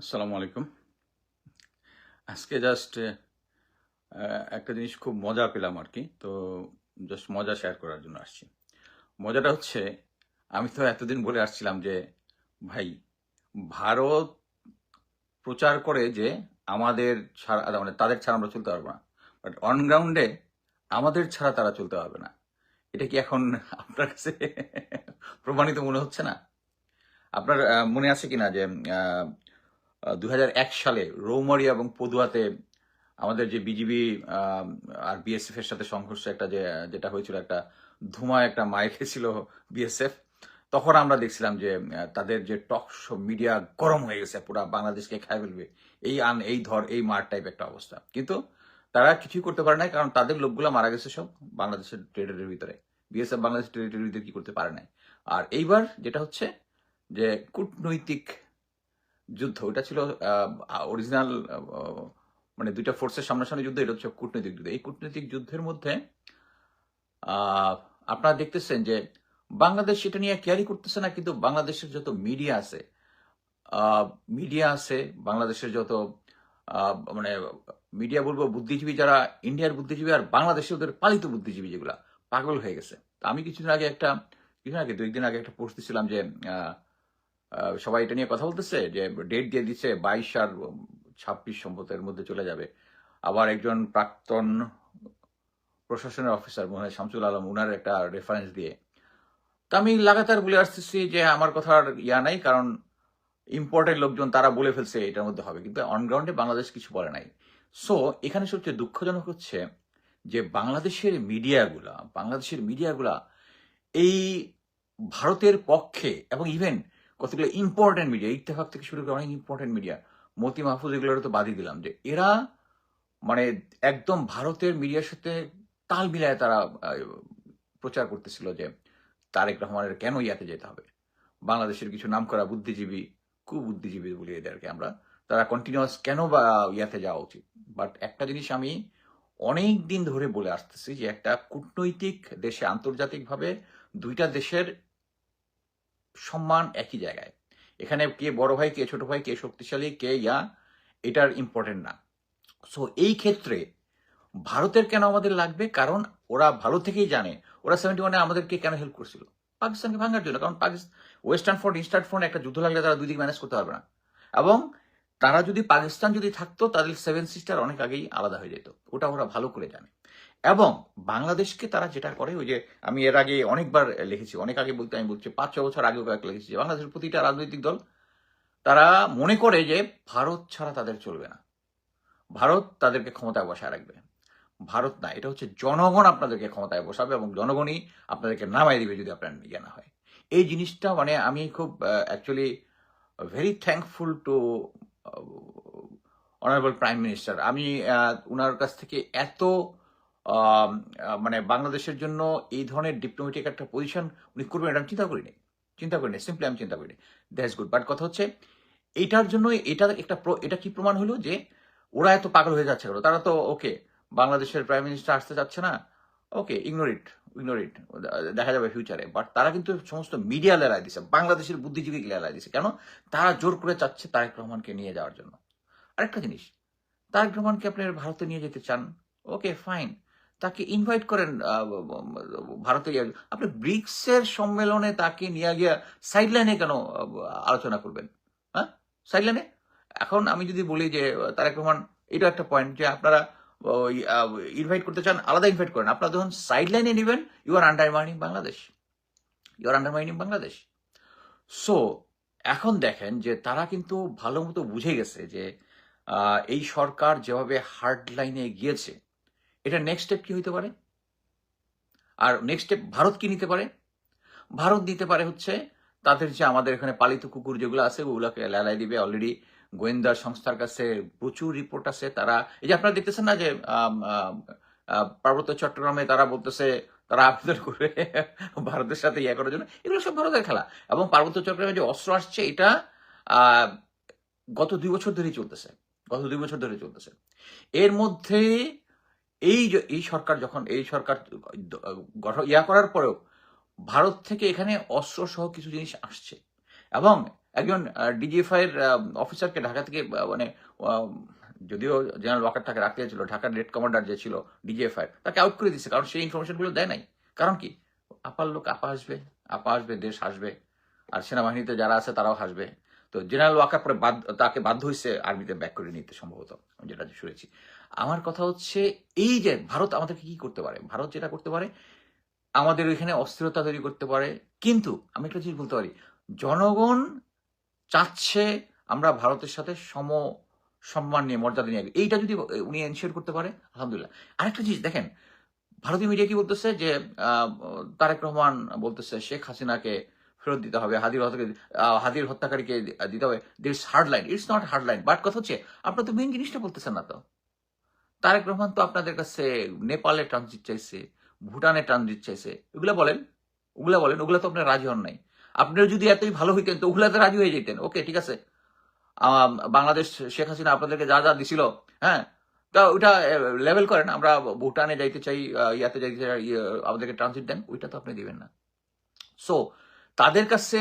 আসসালামু আলাইকুম। আজকে জাস্ট একটা জিনিস খুব মজা পেলাম আরকি। তো জাস্ট মজা শেয়ার করার জন্য আসছি। মজাটা হচ্ছে আমি তো এতদিন বলে আসছিলাম যে ভাই ভারত প্রচার করে যে আমাদের ছাড়া মানে তাদের ছাড়া আমরা চলতে পারবো না। বাট অন গ্রাউন্ডে আমাদের ছাড়া তারা চলতে পারবে না। এটা কি এখন আপনার কাছে প্রমাণিত মনে হচ্ছে না? আপনার মনে আছে কিনা যে আহ 2001 সালে রৌমারী এবং পদুয়াতে আমাদের যে বিজিবি আর বিএসএফ এর সাথে সংঘর্ষ একটা যেটা হয়েছিল একটা ধুমায় একটা মার খেয়েছিল বিএসএফ। তখন আমরা দেখছিলাম যে তাদের যে টক শো মিডিয়া গরম হয়ে গেছে, পুরা বাংলাদেশকে খাই ফেলবে, এই আন এই ধর এই মার টাইপ একটা অবস্থা। কিন্তু তারা কিছুই করতে পারে নাই, কারণ তাদের লোকগুলো মারা গেছে সব বাংলাদেশের টেরিটরির ভিতরে। বিএসএফ বাংলাদেশের টেরিটরির ভিতরে কি করতে পারে নাই। আর এইবার যেটা হচ্ছে যে কূটনৈতিক যুদ্ধ, ওটা ছিল অরিজিনাল, মানে দুইটা ফোর্সের সামনাসামনি যুদ্ধ, এটা হচ্ছে কূটনৈতিক যুদ্ধ। এই কূটনৈতিক যুদ্ধের মধ্যে আহ, আপনারা দেখতেছেন যে বাংলাদেশ এটা নিয়ে কেয়ারই করতেছে না, কিন্তু বাংলাদেশের যত মিডিয়া আছে, বাংলাদেশের যত মানে মিডিয়া বলবো, বুদ্ধিজীবী যারা, ইন্ডিয়ার বুদ্ধিজীবী আর বাংলাদেশের ওদের পালিত বুদ্ধিজীবী যেগুলা পাগল হয়ে গেছে। তো আমি কিছুদিন আগে 2 দিন আগে একটা পোস্ট দিছিলাম যে আহ, সবাই এটা নিয়ে কথা বলতেছে যে ডেট দিয়ে দিচ্ছে 22 আর 26 সম্ভবতের মধ্যে চলে যাবে। আবার একজন প্রাক্তন প্রশাসনের অফিসার মনে হয় শামসুল আলম, উনার একটা রেফারেন্স দিয়ে। তা আমি লাগাতার বলে আসতেছি যে আমার কথার নাই, কারণ ইম্পর্টেন্ট লোকজন তারা বলে ফেলছে এটার মধ্যে হবে, কিন্তু অনগ্রাউন্ডে বাংলাদেশ কিছু বলে নাই। সো এখানে সবচেয়ে দুঃখজনক হচ্ছে যে বাংলাদেশের মিডিয়াগুলা এই ভারতের পক্ষে, এবং ইভেন কতগুলো ইম্পর্টেন্ট মিডিয়া, ইত্তেফাক থেকে শুরু করে অনেক ইম্পর্টেন্ট মিডিয়া, মতি মাহফুজ, এগুলোর তো বাদই দিলাম, যে এরা মানে একদম ভারতের মিডিয়ার সাথে তাল মিলায় তারা প্রচার করতেছিল যে তারেক রহমানের কেন ইয়াতে যেতে হবে। বাংলাদেশের কিছু নামকরা বুদ্ধিজীবী, কুবুদ্ধিজীবী বলি এদেরকে আমরা, তারা কন্টিনিউয়াস কেন বা ইয়াতে যাওয়া উচিত। বাট একটা জিনিস আমি অনেক দিন ধরে বলে আসতেছি যে একটা কূটনৈতিক দেশে আন্তর্জাতিকভাবে দুইটা দেশের সম্মান একই জায়গায়। এখানে কে বড় ভাই, কে ছোট ভাই, কে শক্তিশালী, কে এটার ইম্পর্টেন্ট না। সো এই ক্ষেত্রে ভারতের কেন আমাদের লাগবে, কারণ ওরা ভালো থেকেই জানে ওরা 71-এ আমাদেরকে কেন হেল্প করছিল, পাকিস্তানকে ভাঙার জন্য। কারণ ওয়েস্টার্ন ফ্রন্ট, ইস্টার্ন ফ্রন্ট একটা যুদ্ধ লাগলে তারা দুই দিক ম্যানেজ করতে পারবে না। এবং তারা যদি পাকিস্তান যদি থাকতো, তাদের 7 সিস্টার অনেক আগেই আলাদা হয়ে যেত, ওটা ওরা ভালো করে জানে। এবং বাংলাদেশকে তারা যেটা করে, ওই যে আমি এর আগে অনেকবার লিখেছি, অনেক আগে বলতে আমি বলছি 5-6 বছর আগেও কয়েক লিখেছি, যে বাংলাদেশের প্রতিটা রাজনৈতিক দল তারা মনে করে যে ভারত ছাড়া তাদের চলবে না, ভারত তাদেরকে ক্ষমতায় বসায় রাখবে। ভারত না, এটা হচ্ছে জনগণ আপনাদেরকে ক্ষমতায় বসাবে এবং জনগণই আপনাদেরকে নামাই দিবে যদি আপনার ইয়ে না হয়। এই জিনিসটা মানে আমি খুব actually very thankful to honourable prime minister. আমি উনার কাছ থেকে এত মানে বাংলাদেশের জন্য এই ধরনের ডিপ্লোমেটিক একটা পজিশন উনি করবেন এটা আমি চিন্তা করিনি, সিম্পলি আমি চিন্তা করিনি। That's good. বাট কথা হচ্ছে এটার জন্য এটা কি প্রমাণ হলো যে ওরা এত পাগল হয়ে যাচ্ছে কেন। তারা তো ওকে, বাংলাদেশের প্রাইম মিনিস্টার আসতে চাচ্ছে না, ওকে, ইগনোর ইট, দেখা যাবে ফিউচারে। বাট তারা কিন্তু সমস্ত মিডিয়া লেলায় দিছে, বাংলাদেশের বুদ্ধিজীবী লেলায় দিছে। কেন? তারা জোর করে চাচ্ছে তারেক রহমানকে নিয়ে যাওয়ার জন্য। আরেকটা জিনিস, তারেক রহমানকে আপনি ভারতে নিয়ে যেতে চান, ওকে ফাইন, তাকে ইনভাইট করেন ভারতে গিয়ে। আপনি ব্রিক্সের সম্মেলনে তাকে নিয়ে গিয়ে সাইডলাইনে কেন আলোচনা করবেন? হ্যাঁ, সাইডলাইনে। এখন আমি যদি বলি যে তারেক রহমান, এটা একটা পয়েন্ট যে আপনারা ইনভাইট করতে চান, আলাদা ইনভাইট করেন, আপনারা যখন সাইডলাইনে নেবেন you are undermining Bangladesh. So এখন দেখেন যে তারা কিন্তু ভালো মতো বুঝে গেছে যে এই সরকার যেভাবে হার্ড লাইনে গিয়েছে, এটা নেক্সট স্টেপ কি হইতে পারে। আর নেক্সট স্টেপ ভারত কি নিতে পারে? ভারত নিতে পারে হচ্ছে তাদের যে আমাদের এখানে পালিত কুকুর যেগুলো আছে ওগুলোকে লেলাই দিবে। অলরেডি গোয়েন্দা সংস্থার কাছে প্রচুর রিপোর্ট আছে। তারা এই যে আপনারা দেখতেছেন না যে পার্বত্য চট্টগ্রামে তারা বলতেছে তারা আবেদন করে ভারতের সাথে ইয়ে করার জন্য, এগুলো সব ভারতের খেলা। এবং পার্বত্য চট্টগ্রামে যে অস্ত্র আসছে, এটা আহ, গত 2 বছর ধরেই চলতেছে। এর মধ্যে এই সরকার যখন গঠন করার পরেও ভারত থেকে এখানে অস্ত্র সহ কিছু জিনিস আসছে। এবং একজন ডিজিএফআই এর অফিসারকে ঢাকা থেকে মানে যদিও জেনারেল ওয়াকার তাকে রাখতে ছিল, ঢাকার রেড কমান্ডার যে ছিল ডিজিএফআই তাকে আউট করে দিচ্ছে, কারণ সেই ইনফরমেশনগুলো দেয় নাই। কারণ কি, আপার লোক আপা আসবে, দেশ হাসবে, আর সেনাবাহিনীতে যারা আছে তারাও হাসবে। তো জেনারেল ওয়াকার পরে তাকে বাধ্য হয়েছে আর্মিতে ব্যাক করে নিতে, সম্ভবত আমি যেটা শুনেছি। আমার কথা হচ্ছে এই যে ভারত আমাদেরকে কি করতে পারে, ভারত যেটা করতে পারে আমাদের ওইখানে অস্থিরতা তৈরি করতে পারে। কিন্তু আমি একটা জিনিস বলতে পারি, জনগণ চাচ্ছে আমরা ভারতের সাথে সম্মান নিয়ে, মর্যাদা নিয়ে, এইটা যদি উনি এনশিওর করতে পারে, আলহামদুলিল্লাহ। আরেকটা জিনিস দেখেন, ভারতীয় মিডিয়া কি বলতেছে যে তারেক রহমান বলতেছে শেখ হাসিনাকে ফেরত দিতে হবে, হাদির হত্যাকারীকে দিতে হবে। This hard line, it's not hard line. But কথা হচ্ছে আপনার তো মেইন জিনিসটা বলতেছেন না। তো তারেক রহমান তো আপনাদের কাছে নেপালে ট্রানজিট চাইছে, ভুটানে ট্রানজিট চাইছে, ওগুলা বলেন, ওগুলা তো আপনার রাজি হন নাই। আপনারা যদি এতই ভালো হইতেন তো ওগুলাতে রাজি হয়ে যেতেন। ওকে, ঠিক আছে, বাংলাদেশ শেখ হাসিনা আপনাদেরকে যা যা দিছিল, হ্যাঁ, তা ওইটা লেভেল করেন, আমরা ভুটানে যাইতে চাই, ইয়াতে যাইতে চাই, আমাদেরকে ট্রানজিট দেন, ওইটা তো আপনি দিবেন না। সো তাদের কাছে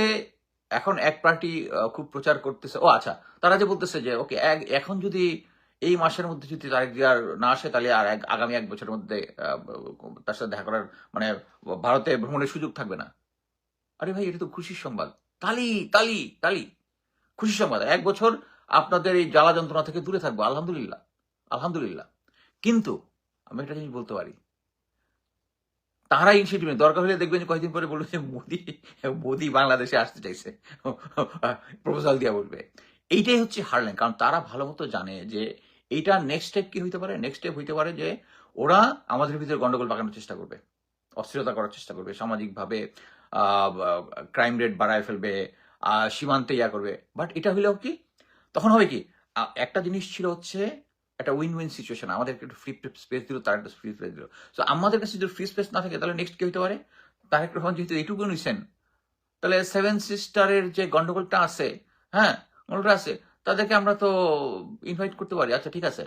এখন এক পার্টি খুব প্রচার করতেছে, ও আচ্ছা, তারা যে বলতেছে যে ওকে এখন যদি এই মাসের মধ্যে যদি তারেক জিয়ার না আসে, তাহলে আর আগামী 1 বছরের মধ্যে তার সাথে দেখা করার মানে ভারতে ভ্রমণের সুযোগ থাকবে না। আরে ভাই, এটা তো খুশির সংবাদ। তালি তালি তালি, খুশির সংবাদ। 1 বছর আপনাদের এই জ্বালা যন্ত্রণা থেকে দূরে থাকবো, আলহামদুলিল্লাহ, আলহামদুলিল্লাহ। কিন্তু আমি একটা জিনিস বলতে পারি, তারা ইনিশিয়েটিভ নেই। দরকার হলে দেখবেন যে কয়েকদিন পরে বলবে যে মোদি বাংলাদেশে আসতে চাইছে, প্রপোজাল দিয়া বলবে। এইটাই হচ্ছে হারলেন, কারণ তারা ভালো মতো জানে যে এইটা নেক্সট স্টেপ কি হইতে পারে। নেক্সট স্টেপ হইতে পারে যে ওরা আমাদের ভিতরে গন্ডগোল পাকানোর চেষ্টা করবে, অস্থিরতা করার চেষ্টা করবে, সামাজিকভাবে ক্রাইম রেট বাড়ায় ফেলবে, সীমান্তে ইয়া করবে। বাট এটা হইলেও কি, তখন হবে কি, একটা জিনিস ছিল হচ্ছে একটা উইন উইন সিচুয়েশন, আমাদেরকে একটু ফ্রি স্পেস দিল, তার একটা ফ্রি স্পেস দিল। সো আমাদের কাছে যদি ফ্রি স্পেস না থাকে, তাহলে নেক্সট কি হতে পারে, তারেক রহমান যেহেতু এইটুকু নিছেন, তাহলে 7 সিস্টারের যে গন্ডগোলটা আছে, হ্যাঁ, গন্ডগোলটা আছে, তাদেরকে আমরা তো ইনভাইট করতে পারি। আচ্ছা ঠিক আছে,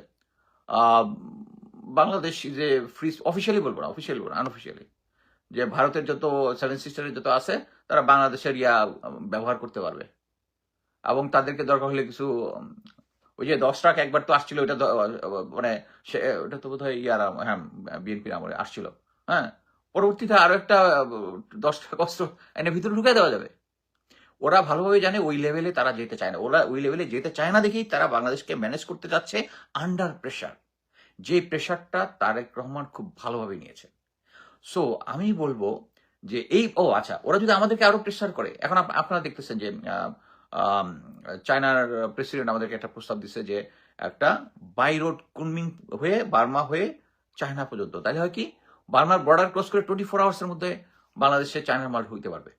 বাংলাদেশ যে ফ্রি, অফিসিয়ালি বলবো না, আনঅফিসিয়ালি, যে ভারতের যত 7 সিস্টারের যত আছে, তারা বাংলাদেশের ইয়া ব্যবহার করতে পারবে, এবং তাদেরকে দরকার হলে কিছু ওই যে 10 ট্রাক একবার তো আসছিল, ওটা মানে ওটা তো বোধহয় হ্যাঁ, বিএনপির আমলে আসছিল, হ্যাঁ, পরবর্তীতে আরো একটা 10 ট্রাক অস্ত্র এনে ভিতরে ঢুকে দেওয়া যাবে। ওরা ভালোভাবে জানে ওই লেভেলে তারা যেতে চায় না, ওরা ওই লেভেলে যেতে চায় না দেখেই তারা বাংলাদেশকে ম্যানেজ করতে যাচ্ছে আন্ডার প্রেশার, যে প্রেশারটা তারেক রহমান খুব ভালোভাবে নিয়েছে। সো আমি বলবো যে ও আচ্ছা, ওরা যদি আমাদেরকে আরো প্রেসার করে, এখন আপনারা দেখতেছেন যে চায়নার প্রেসিডেন্ট আমাদেরকে একটা প্রস্তাব দিচ্ছে যে একটা বাই রোড কুনমিং হয়ে বার্মা হয়ে চায়না পর্যন্ত, তাহলে হয় কি, বার্মার বর্ডার ক্রস করে 24 আওয়ার্সের মধ্যে বাংলাদেশে চায়নার মাল হইতে পারবে।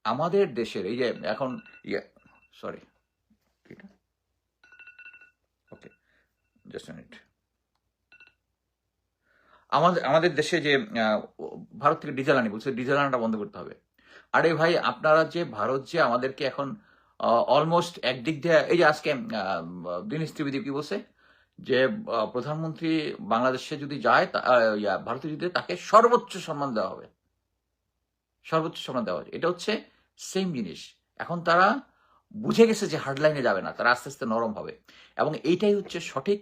আমাদের দেশের এই যে এখন সরি, ওকে, জাস্ট মিনিট, আমাদের দেশে যে ভারত থেকে ডিজেল আনি বলছে, ডিজেল আনাটা বন্ধ করতে হবে। আরে ভাই, আপনারা যে ভারত যে আমাদেরকে এখন অলমোস্ট একদিক দিয়ে, এই যে আজকে দীনেশ ত্রিবেদী কি বলছে যে প্রধানমন্ত্রী বাংলাদেশে যদি যায়, ভারতে যদি তাকে সর্বোচ্চ সম্মান দেওয়া হবে, সর্বোচ্চ সম্মান দেওয়া হবে। এটা হচ্ছে সেম জিনিস। এখন তারা বুঝে গেছে যে হার্ডলাইনে যাবে না, তারা আস্তে আস্তে নরম হবে, এবং এইটাই হচ্ছে সঠিক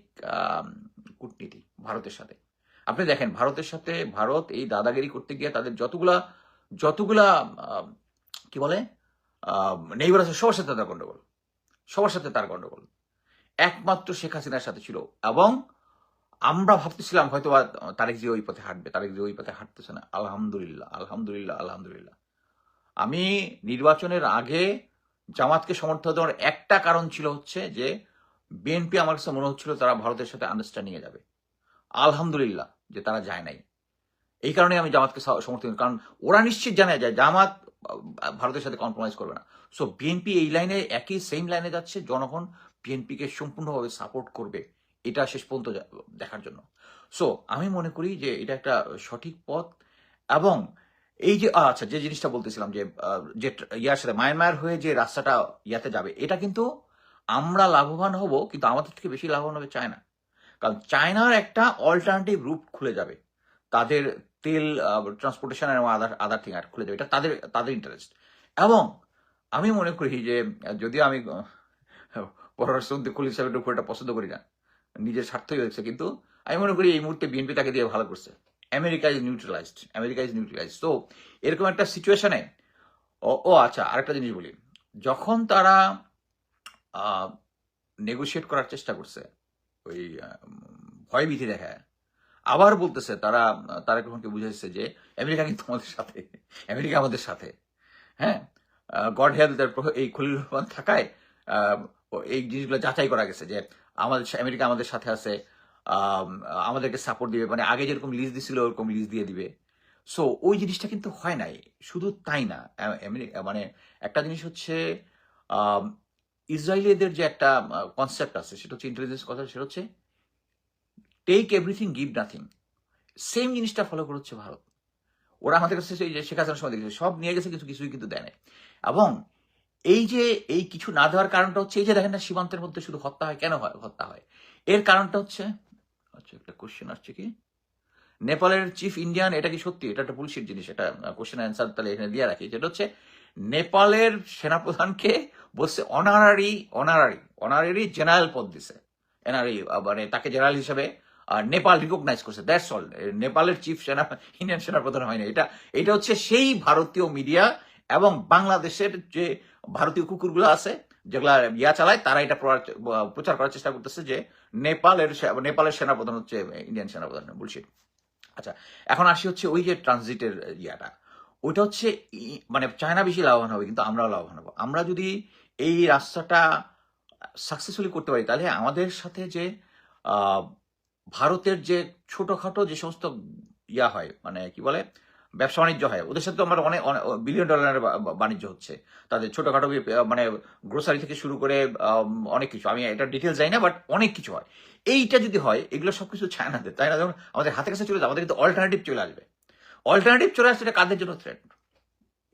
কূটনীতি ভারতের সাথে। আপনি দেখেন, ভারতের সাথে ভারত এই দাদাগিরি করতে গিয়ে তাদের যতগুলা কি বলে নেইবার আছে, সবার সাথে তার গন্ডগোল, সবার সাথে তার গন্ডগোল, একমাত্র শেখ হাসিনার সাথে ছিল। এবং আমরা ভাবতেছিলাম হয়তো তারেক জি ওই পথে হাঁটবে, তারেক জি ওই পথে হাঁটতেছে না। আলহামদুলিল্লাহ, আলহামদুলিল্লাহ, আলহামদুলিল্লাহ। আমি নির্বাচনের আগে জামাতকে সমর্থন দেওয়ার একটা কারণ ছিল হচ্ছে যে বিএনপি আমার কাছে মনে হচ্ছিল তারা ভারতের সাথে আন্ডারস্ট্যান্ডিং এ যাবে। আলহামদুলিল্লাহ যে তারা যায় নাই। এই কারণে আমি জামাতকে সমর্থন, কারণ ওরা নিশ্চিত জানে যে জামাত ভারতের সাথে কম্প্রোমাইজ করবে না। সো বিএনপি এই লাইনে, একই সেম লাইনে যাচ্ছে, জনগণ বিএনপিকে সম্পূর্ণভাবে সাপোর্ট করবে, এটা শেষ পর্যন্ত দেখার জন্য। সো আমি মনে করি যে এটা একটা সঠিক পথ। এবং এই যে আচ্ছা, যে জিনিসটা বলতেছিলাম যে ইয়ার সাথে মায়ানমার হয়ে যে রাস্তাটা ইয়াতে যাবে, এটা কিন্তু আমরা লাভবান হব, কিন্তু আমাদের থেকে বেশি লাভবান হবে চায়না। কারণ চায়নার একটা অল্টারনেটিভ রুট খুলে যাবে, তাদের তেল ট্রান্সপোর্টেশন এবং আদার থিং আর খুলে যাবে, এটা তাদের ইন্টারেস্ট। এবং আমি মনে করি যে যদিও আমি পররাষ্ট্রমন্ত্রী খলিল সাহেবের উপর এটা পছন্দ করি না, নিজের স্বার্থই হয়েছে, কিন্তু আমি মনে করি এই মুহূর্তে বিএনপি তাকে দিয়ে ভালো করছে। America is neutralised. তো এরকম একটা সিচুয়েশনে ও ও আচ্ছা, আরেকটা জিনিস বলি। যখন তারা নেগোশিয়েট করার চেষ্টা করছে, ওই ভয়ভীতি দেখায়, আবার বলতেছে তারা, তারেক রহমানকে বুঝাইছে যে আমেরিকা কিন্তু আমাদের সাথে, আমেরিকা আমাদের সাথে। হ্যাঁ, গড হেল্প এই খলিল রহমান থাকায় এই জিনিসগুলো যাচাই করা গেছে যে আমেরিকা আমাদের সাথে আছে, আম, আমাদেরকে সাপোর্ট দিবে, মানে আগে যেরকম লিজ দিছিল ওরকম লিজ দিয়ে দিবে। সো ওই জিনিসটা কিন্তু হয় নাই। শুধু তাই না, আমেরিকা মানে একটা জিনিস হচ্ছে আম, ইসরায়েলিদের যে একটা কনসেপ্ট আছে, সেটা হচ্ছে ইন্টেলিজেন্স কথা, সেটা হচ্ছে take everything give nothing. Same জিনিসটা ফলো করছে ভারত। ওরা আমাদের কাছে সেই যে শেখ হাসিনার সময় দেখেছে, সব নিয়ে গেছে, কিছু কিছুই কিন্তু দেয় নাই। এবং এই যে এই কিছু না দেওয়ার কারণটা হচ্ছে, এই যে দেখেন না সীমান্তের মধ্যে শুধু হত্যা হয়, কেন হয় হত্যা হয়? এর কারণটা হচ্ছে, আচ্ছা একটা কোশ্চেন আসছে কি, নেপালের চিফ ইন্ডিয়ান, এটা কি সত্যি? এটা একটা বুলশিট জিনিস, এটা কোশ্চেন অ্যান্সার তাহলে এখানে দিয়ে রাখি। যেটা হচ্ছে নেপালের সেনাপ্রধানকে বলছে অনারারি জেনারেল পদ দিছে। এনআরই মানে তাকে জেনারেল হিসেবে নেপাল রিকগনাইজ করছে, দ্যাটস অল। নেপালের চিফ ইন্ডিয়ান সেনাপ্রধান হয়নি। এটা এটা হচ্ছে সেই ভারতীয় মিডিয়া এবং বাংলাদেশের যে ভারতীয় কুকুরগুলো আছে যেগুলা ইয়া চালায়, তারা এটা প্রচার করার চেষ্টা করতেছে যে নেপালের সেনাপ্রধান হচ্ছে ইন্ডিয়ান সেনাপ্রধান। বুলশিট। আচ্ছা, এখন আসি হচ্ছে ওই যে ট্রানজিটের ইয়াটা, ওইটা হচ্ছে মানে চায়না বেশি লাভবান হবে, কিন্তু আমরাও লাভবান হবো। আমরা যদি এই রাস্তাটা সাকসেসফুলি করতে পারি, তাহলে আমাদের সাথে যে আহ, ভারতের যে ছোটখাটো যে সমস্ত ইয়া হয়, মানে কি বলে, ব্যবসা বাণিজ্য হয়, ওদের সাথে তো আমার অনেক বিলিয়ন ডলারের বাণিজ্য হচ্ছে। তাদের ছোটখাটো মানে গ্রোসারি থেকে শুরু করে অনেক কিছু, আমি এটা ডিটেলস যাই না, বাট অনেক কিছু হয়। এইটা যদি হয়, এগুলো সবকিছু চায়নাতে, তাই না? যেমন আমাদের হাতের কাছে চলে যাবে, আমাদের কিন্তু অল্টারনেটিভ চলে আসবে। অল্টারনেটিভ চলে আসছে, এটা কাদের জন্য থ্রেট?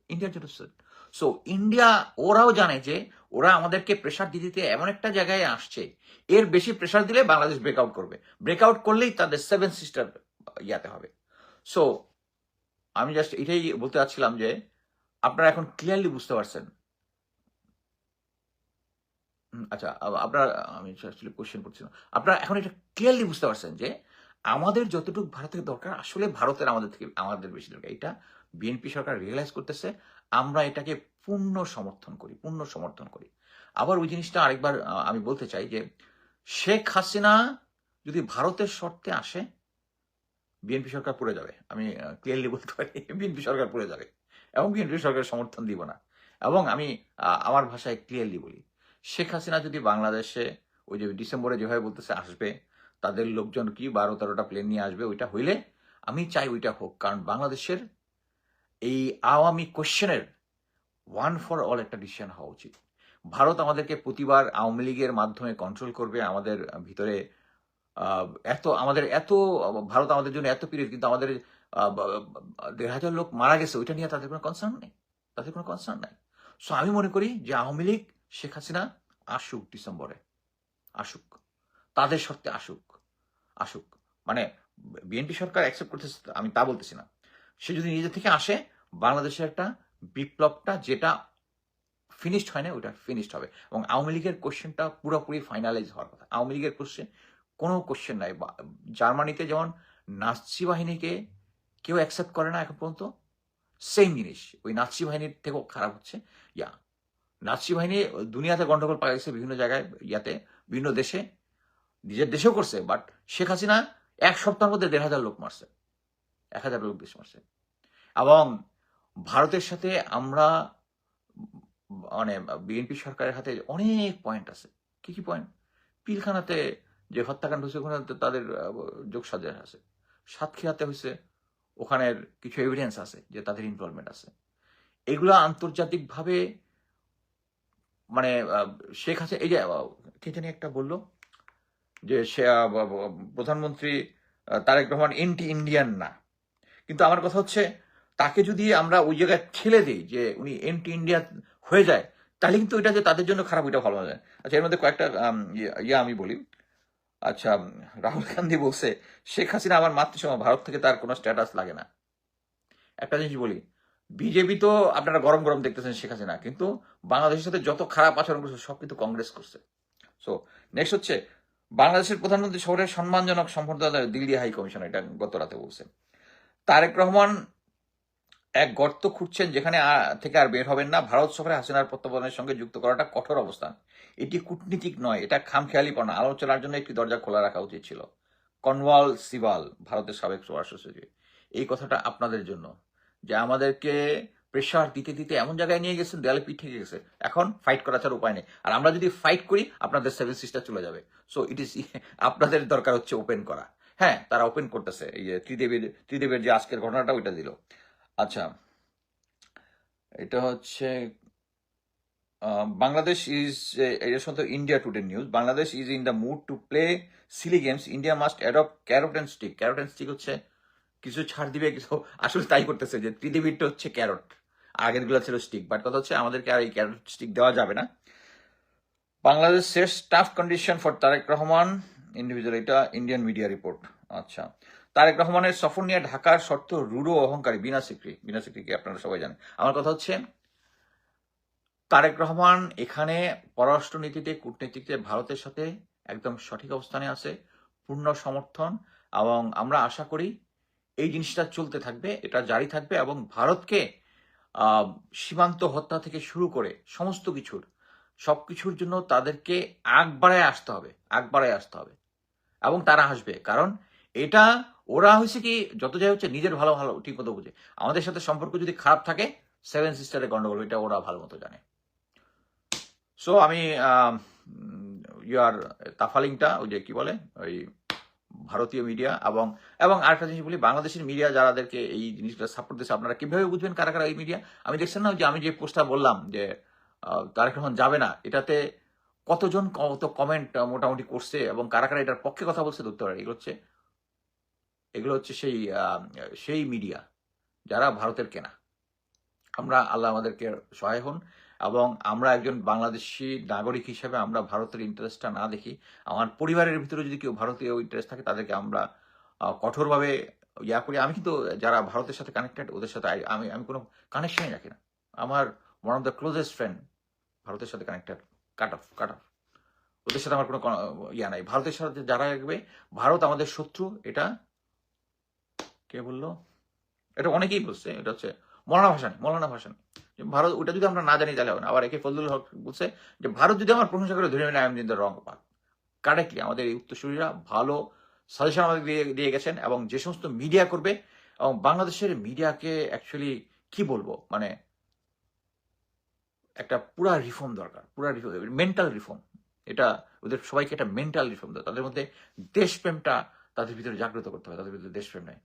ইন্ডিয়ার জন্য থ্রেট। সো ইন্ডিয়া, ওরাও জানে যে ওরা আমাদেরকে প্রেশার দিতে দিতে এমন একটা জায়গায় আসছে, এর বেশি প্রেশার দিলে বাংলাদেশ ব্রেকআউট করবে। ব্রেকআউট করলেই তাদের সেভেন সিস্টার ইয়াতে হবে। সো আমি জাস্ট এটাই বলতে চাচ্ছিলাম যে আপনারা এখন ক্লিয়ারলি বুঝতে পারছেন। আচ্ছা, আপনার, আমি অ্যাকচুয়ালি কোশ্চেন করছিলাম, আপনারা এখন এটা ক্লিয়ারলি বুঝতে পারছেন যে আমাদের যতটুকু ভারতের দরকার, আসলে ভারতের আমাদের বেশি দরকার। এটা বিএনপি সরকার রিয়েলাইজ করতেছে। আমরা এটাকে পূর্ণ সমর্থন করি। আবার ওই জিনিসটা আরেকবার আমি বলতে চাই যে শেখ হাসিনা যদি ভারতের শর্তে আসে, বিএনপি সরকার পড়ে যাবে। আমি ক্লিয়ারলি বলতে পারি, বিএনপি সরকার পড়ে যাবে এবং বিএনপি সরকারের সমর্থন দিব না। এবং আমি আমার ভাষায় ক্লিয়ারলি বলি, শেখ হাসিনা যদি বাংলাদেশে ওই যে ডিসেম্বরে যেভাবে বলতেছে আসবে, তাদের লোকজন কি 12-13টা প্লেন নিয়ে আসবে, ওইটা হইলে আমি চাই ওইটা হোক। কারণ বাংলাদেশের এই আওয়ামী কোশ্চেনের ওয়ান ফর অল একটা ডিসিশন হওয়া উচিত। ভারত আমাদেরকে প্রতিবার আওয়ামী লীগের মাধ্যমে কন্ট্রোল করবে, আমাদের ভিতরে এত ভারত আমাদের জন্য এত প্রিয়, কিন্তু আমাদের 1,500 লোক মারা গেছে, ওইটা নিয়ে তাদের কোনো কনসার্ন নেই। সো আমি মনে করি যে আওয়ামী লীগ, শেখ হাসিনা আসুক, ডিসেম্বরে আসুক, তাদের শর্তে আসুক। আসুক মানে বিএনপি সরকার অ্যাকসেপ্ট করতেছে, আমি তা বলতেছি না। সে যদি নিজে থেকে আসে, বাংলাদেশের একটা বিপ্লবটা যেটা ফিনিশড হয় না, ওইটা ফিনিশড হবে। এবং আওয়ামী লীগের কোশ্চেনটা পুরোপুরি ফাইনালাইজ হওয়ার কথা। আওয়ামী লীগের কোশ্চেন কোনো কোশ্চেন নাই। জার্মানিতে যেমন নাৎসি বাহিনীকে কেউ অ্যাকসেপ্ট করে না এখন পর্যন্ত, সেম জিনিস ওই নাৎসি বাহিনীর থেকেও খারাপ হচ্ছে। ইয়া নাৎসি বাহিনী দুনিয়াতে গন্ডগোল পাওয়া গেছে বিভিন্ন জায়গায়, ইয়াতে বিভিন্ন দেশে, নিজের দেশেও করছে। বাট শেখ হাসিনা 1 সপ্তাহের মধ্যে 1,500 লোক মারছে, 1,000 লোক বেশি মারছে। এবং ভারতের সাথে আমরা মানে বিএনপি সরকারের হাতে অনেক পয়েন্ট আছে। কি কি পয়েন্ট? পিলখানাতে যে হত্যাকাণ্ড হয়েছে, ওখানে তাদের যোগসাজশ আছে। সাতক্ষীরাতে হয়েছে, ওখানের কিছু এভিডেন্স আছে যে তাদের ইনভলভমেন্ট আছে। এগুলো আন্তর্জাতিকভাবে মানে শেখ হাসিনা, এই যে কে জানি একটা বললো যে সে প্রধানমন্ত্রী তারেক রহমান এন্টি ইন্ডিয়ান না, কিন্তু আমার কথা হচ্ছে তাকে যদি আমরা ওই জায়গায় ঠেলে দিই যে উনি এন্টি ইন্ডিয়া হয়ে যায়, তাহলে কিন্তু ওইটা যে তাদের জন্য খারাপ, ওইটা ভালো হবে। আচ্ছা, এর মধ্যে কয়েকটা আমি বলি। আচ্ছা, রাহুল গান্ধী বলছে শেখ হাসিনা আমার মাতৃসম, ভারত থেকে তার কোনো স্ট্যাটাস লাগে না। একটা জিনিস বলি, বিজেপি তো আপনারা গরম গরম দেখতেছেন শেখ হাসিনা, কিন্তু বাংলাদেশের সাথে যত খারাপ আচরণ করছে সব কিন্তু কংগ্রেস করছে। সো নেক্সট হচ্ছে বাংলাদেশের প্রধানমন্ত্রী শহরের সম্মানজনক সম্বর্ধনা দিল্লি হাই কমিশন, এটা গত রাতে বলছে। তারেক রহমান এক গর্ত খুঁড়ছেন যেখানে থেকে আর বের হবেন না। ভারত সফরে হাসিনার প্রত্যাবর্তনের সঙ্গে যুক্ত করাটা কঠোর অবস্থান। এটি কূটনীতিক নয়, এটা খামখেয়ালিপনা। আলোচনার জন্য একটি দরজা খোলা রাখা উচিত ছিল। কনওয়াল সিবাল, ভারতের সাবেক স্বরাষ্ট্র সচিব। এই কথাটা আপনাদের জন্য, যে আমাদেরকে প্রেশার দিতে দিতে এমন জায়গায় নিয়ে গেছেন, দেয়ালে পিঠ থেকে গেছে। এখন ফাইট করা ছাড়া উপায় নেই। আর আমরা যদি ফাইট করি আপনাদের সেভেন সিস্টার চলে যাবে। সো ইট ইজ আপনাদের দরকার হচ্ছে ওপেন করা। হ্যাঁ, তারা ওপেন করতেছে। এই যে ত্রিদেবের যে আজকের ঘটনাটা ওইটা দিল। আচ্ছা, এটা হচ্ছে বাংলাদেশ ইজ, এর সাথে India today news, Bangladesh is in the mood to play silly games, India must adopt carrot and stick. Carrot and stick হচ্ছে কিছু ছাড় দিবে, কিছু আসলে তাই করতেছে, যে ত্রিদেবীরটা হচ্ছে ক্যারট, আগের গুলো ছিল স্টিক। বাট কথা হচ্ছে আমাদেরকে আর এই ক্যারট স্টিক দেওয়া যাবে না। বাংলাদেশ শেষ tough condition for Tarique Rahman individual, এটা ইন্ডিয়ান মিডিয়া রিপোর্ট। আচ্ছা, তারেক রহমানের সফর নিয়ে ঢাকার শর্ত রূঢ় অহংকারী বিনা সিকরি আপনারা সবাই জানেন। আমার কথা হচ্ছে তারেক রহমান এখানে পররাষ্ট্রনীতিতে, কূটনীতিতে ভারতের সাথে একদম সঠিক অবস্থানে আছে, পূর্ণ সমর্থন। এবং আমরা আশা করি এই জিনিসটা চলতে থাকবে, এটা জারি থাকবে। এবং ভারতকে সীমান্ত হত্যা থেকে শুরু করে সমস্ত সবকিছুর জন্য তাদেরকে আগ বাড়ায় আসতে হবে, এবং তারা আসবে। কারণ এটা ওরা হয়েছে কি, যত যাই হচ্ছে নিজের ভালো ভালো ঠিক মতো বুঝে। আমাদের সাথে সম্পর্ক যদি খারাপ থাকে, সেভেন সিস্টারের গন্ডগোল, এটা ওরা ভালো মতো জানে। সো আমি ইয়ার তাফালিংটা, ওই যে কি বলে, ওই ভারতীয় মিডিয়া এবং এবং আরেকটা জিনিস বলি, বাংলাদেশের মিডিয়া যারাদেরকে এই জিনিসটা সাপোর্ট দিচ্ছে, আপনারা কিভাবে বুঝবেন কারা কারা এই মিডিয়া? আমি দেখছেন না যে আমি যে পোস্টটা বললাম যে তারেক রহমান যাবে না, এটাতে কতজন কত কমেন্ট মোটামুটি করছে এবং কারা কারা এটার পক্ষে কথা বলছে ধরতে পারে। এগুলো হচ্ছে সেই মিডিয়া যারা ভারতের কেনা। আমরা, আল্লাহ আমাদেরকে সহায় হন। এবং আমরা একজন বাংলাদেশি নাগরিক হিসেবে আমরা ভারতের ইন্টারেস্টটা না দেখি। আমার পরিবারের ভিতরে যদি কেউ ভারতীয় ইন্টারেস্ট থাকে, তাদেরকে আমরা কঠোরভাবে করি। আমি কিন্তু যারা ভারতের সাথে কানেক্টেড, ওদের সাথে আমি আমি কোনো কানেকশনই রাখি না। আমার one of the closest friend ভারতের সাথে কানেক্টেড, কাট অফ। ওদের সাথে আমার কোনো নাই। ভারতের সাথে যারা রাখবে, ভারত আমাদের শত্রু, এটা কে বললো? এটা অনেকেই বলছে, এটা হচ্ছে মৌলানা ভাসানী। ভারত, ওটা যদি আমরা না জানি তাহলে হবে না। আবার একে ফজলুল হক বলছে যে ভারত যদি আমার প্রশংসা করে ধরে নেয়, আমি কিন্তু রং পাক। কারেক্টলি আমাদের এই উত্তরসূরিরা ভালো সাজেশন আমাদের দিয়ে গেছেন। এবং যে সমস্ত মিডিয়া করবে, এবং বাংলাদেশের মিডিয়াকে অ্যাকচুয়ালি কি বলবো, মানে একটা পুরা রিফর্ম দরকার, মেন্টাল রিফর্ম। এটা ওদের সবাইকে একটা মেন্টাল রিফর্ম দরকার। তাদের মধ্যে দেশপ্রেমটা তাদের ভিতরে জাগ্রত করতে হবে, তাদের ভিতরে দেশপ্রেম নেই।